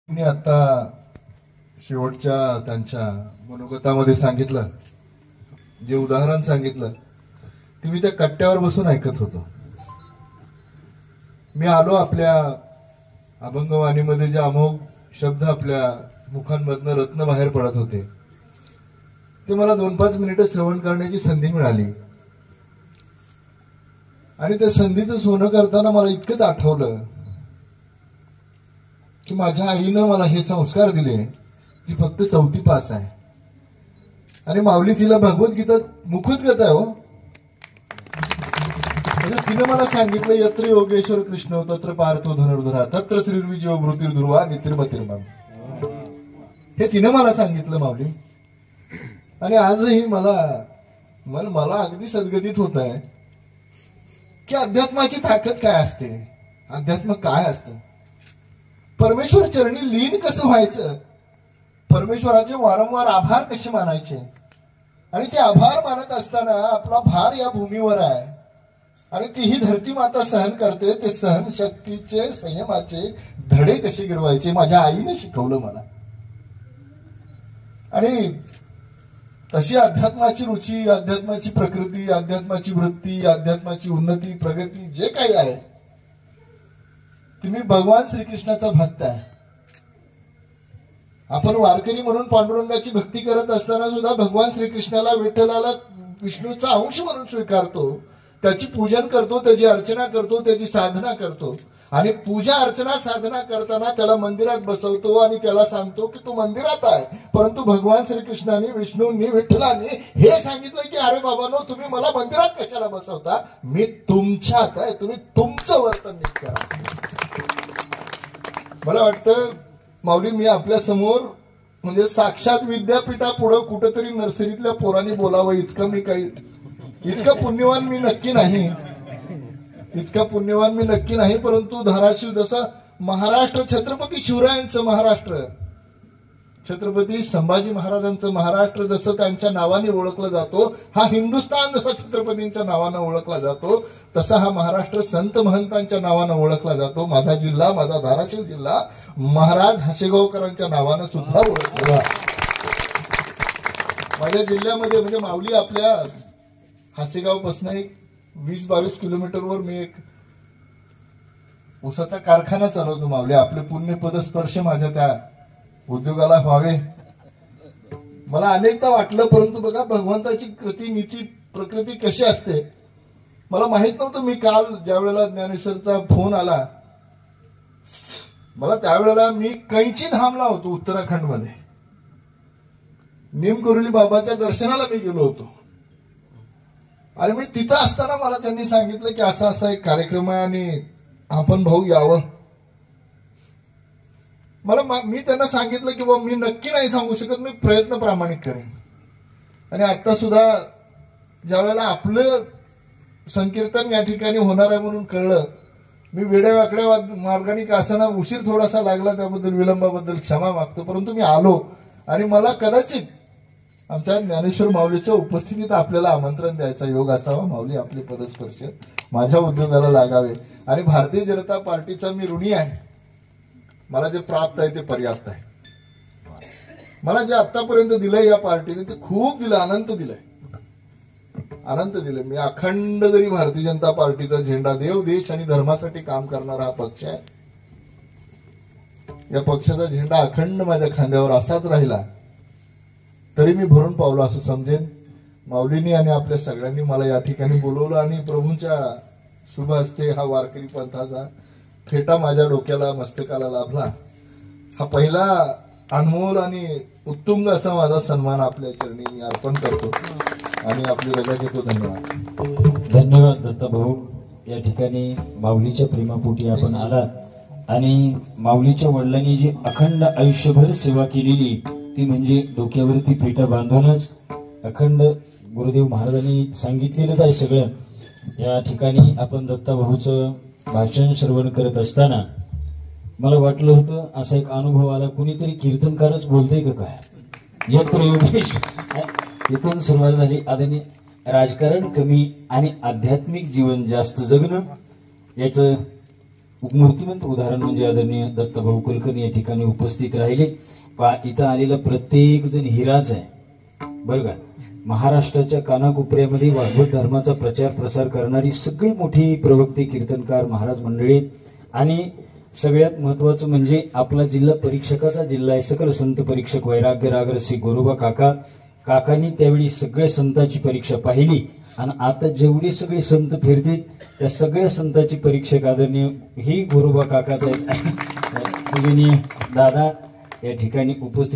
मी आता शेवटच्या त्यांच्या मनोगतामध्ये सांगितलं, जे उदाहरण सांगितलं ते मी त्या कट्ट्यावर बसून ऐकत होतो. मी आलो, आपल्या अभंगवाणीमध्ये जे अमोघ शब्द आपल्या मुखांमधनं रत्न बाहेर पडत होते ते मला 2-5 मिनिटं श्रवण करण्याची संधी मिळाली. आणि त्या संधीचं सोनं करताना मला इतकंच आठवलं की माझ्या आईनं मला हे संस्कार दिले. ती फक्त 4थी पास आहे आणि माऊली तिला भगवद्गीता मुखोद्गत आहे. हो, म्हणजे तिनं मला सांगितलं, यत्र योगेश्वर कृष्ण तत्र पार्थो धनुर्धरा तत्र श्रीर्विजयो मृत्युर्ध्रुवा नितिर्मतिर्मम. हे तिनं मला सांगितलं माऊली. आणि आजही मला अगदी सद्गतीत होत आहे की अध्यात्माची ताकद काय असते, अध्यात्म काय असतं, परमेश्वर चरणी लीन कसं व्हायचं, परमेश्वराचे वारंवार आभार कसे मानायचे. आणि ते आभार मानत असताना आपला भार या भूमीवर आहे आणि तीही धरती माता सहन करते. ते सहन शक्तीचे, संयमाचे धडे कसे गिरवायचे माझ्या आईने शिकवलं मला. आणि तशी अध्यात्माची रुची, अध्यात्माची प्रकृती, अध्यात्माची वृत्ती, अध्यात्माची उन्नती, प्रगती जे काही आहे, तुम्ही भगवान श्रीकृष्णाचा भक्त आहे. आपण वारकरी म्हणून पांडुरंगाची भक्ती करत असताना सुद्धा भगवान श्रीकृष्णाला, विठ्ठलाला विष्णूचा अंश म्हणून स्वीकारतो, त्याची पूजन करतो, त्याची अर्चना करतो, त्याची साधना करतो. आणि पूजा अर्चना साधना करताना त्याला मंदिरात बसवतो आणि त्याला सांगतो की तू मंदिरात आहे. परंतु भगवान श्रीकृष्णाने, विष्णूंनी, विठ्ठलांनी हे सांगितलं की अरे बाबांनो, तुम्ही मला मंदिरात कशाला बसवता, मी तुमच्यात आहे, तुम्ही तुमचं वर्तन नीट करा. मला वाटतं माऊली, मी आपल्या समोर म्हणजे साक्षात विद्यापीठापुढं कुठंतरी नर्सरीतल्या पोरांनी बोलावं इतकं पुण्यवान मी नक्की नाही, इतका पुण्यवान मी नक्की नाही. परंतु धाराशिव जसं महाराष्ट्र छत्रपती शिवरायांचं महाराष्ट्र, छत्रपती संभाजी महाराजांचं महाराष्ट्र जसं त्यांच्या नावाने ओळखलं जातो, हा हिंदुस्थान जसा छत्रपतींच्या नावानं ओळखला जातो, तसा हा महाराष्ट्र संत महंतांच्या नावानं ओळखला जातो. माझा जिल्हा, माझा धाराशिव जिल्हा महाराज हासेगावकरांच्या नावानं सुद्धा ओळखला. माझ्या जिल्ह्यामध्ये म्हणजे माऊली, आपल्या हासेगावपासून एक 20-22 किलोमीटरवर मी एक ऊसाचा कारखाना चालवतो. माऊली, आपले पुण्यपद स्पर्श माझ्या त्या उद्योगाला व्हावे मला अनेकदा वाटलं. परंतु बघा, भगवंताची कृती, नीती, प्रकृती कशी असते मला माहित नव्हतं. मी काल ज्या वेळेला ज्ञानेश्वरचा फोन आला, मला त्यावेळेला मी कैची धामला होतो उत्तराखंडमध्ये, निमकुरली बाबाच्या दर्शनाला मी गेलो होतो. आणि मी तिथं असताना मला त्यांनी सांगितलं की असा असा एक कार्यक्रम आहे आणि आपण भाऊ यावं. मी त्यांना सांगितलं की बाबा, मी नक्की नाही सांगू शकत, मी प्रयत्न प्रामाणिक करेन. आणि आता सुद्धा ज्या वेळेला आपलं संकीर्तन या ठिकाणी होणार आहे म्हणून कळलं, मी वेड्यावाकड्या मार्गाने का असताना उशीर थोडासा लागला, त्याबद्दल विलंबाबद्दल क्षमा मागतो. परंतु मी आलो आणि मला कदाचित आमच्या ज्ञानेश्वर माऊलीच्या उपस्थितीत आपल्याला आमंत्रण द्यायचा योग असावा. माऊली, आपले पदस्पर्श माझ्या उद्योगाला लागावे. आणि भारतीय जनता पार्टीचा मी ऋणी आहे. मला जे प्राप्त आहे ते पर्याप्त आहे. मला जे आतापर्यंत दिलंय या पार्टीने ते खूप दिलं, अनंत दिलंय, अनंत दिलंय. मी अखंड जरी भारतीय जनता पार्टीचा झेंडा, देव, देश आणि धर्मासाठी काम करणारा हा पक्ष आहे, या पक्षाचा झेंडा अखंड माझ्या खांद्यावर असाच राहिला तरी मी भरून पावलो असं समजेन. माऊलींनी आणि आपल्या सगळ्यांनी मला या ठिकाणी बोलवलं आणि प्रभूंच्या शुभ हस्ते हा वारकरी पंथाचा फेटा माझ्या डोक्याला, मस्तकाला लाभला. हा पहिला अनमोल आणि उत्तुंग असा माझा सन्मान आपल्या चरणी मी अर्पण करतो आणि आपली रजा घेतो. धन्यवाद. धन्यवाद दत्ता भाऊ. या ठिकाणी माऊलीच्या प्रेमापोटी आपण आलात आणि माऊलीच्या वडिलांनी जी अखंड आयुष्यभर सेवा केलेली ती म्हणजे डोक्यावरती फेटा बांधूनच अखंड गुरुदेव महाराजांनी सांगितलेलंच आहे सगळं. या ठिकाणी आपण दत्ता भाऊचं भाषण श्रवण करत असताना मला वाटलं होतं असा एक अनुभव आला, कुणीतरी कीर्तनकारच बोलतंय का काय, यत्र योगेश. इथून सुरुवात झाली. आदरणीय राजकारण कमी आणि आध्यात्मिक जीवन जास्त जगणं, याचं मूर्तिमंत उदाहरण म्हणजे आदरणीय दत्तभाऊ कुलकर्णी या ठिकाणी उपस्थित राहिले. इथं आलेला प्रत्येक जण हिराच आहे बरं का. महाराष्ट्राच्या कानाकोपऱ्यामध्ये भागवत धर्माचा प्रचार प्रसार करणारी सगळी मोठी प्रवक्ते कीर्तनकार महाराज मंडळी. आणि सगळ्यात महत्वाचं म्हणजे आपला जिल्हा परीक्षकाचा जिल्हा आहे. सकल संत परीक्षक वैराग्य रागर श्री गोरोबा काकांनी त्यावेळी सगळ्या संतांची परीक्षा पाहिली. आणि आता जेवढे सगळे संत फिरतील त्या सगळ्या संतांची परीक्षक आदरणीय ही गोरोबा काकाचा आहे. दादा या ठिकाणी उपस्थित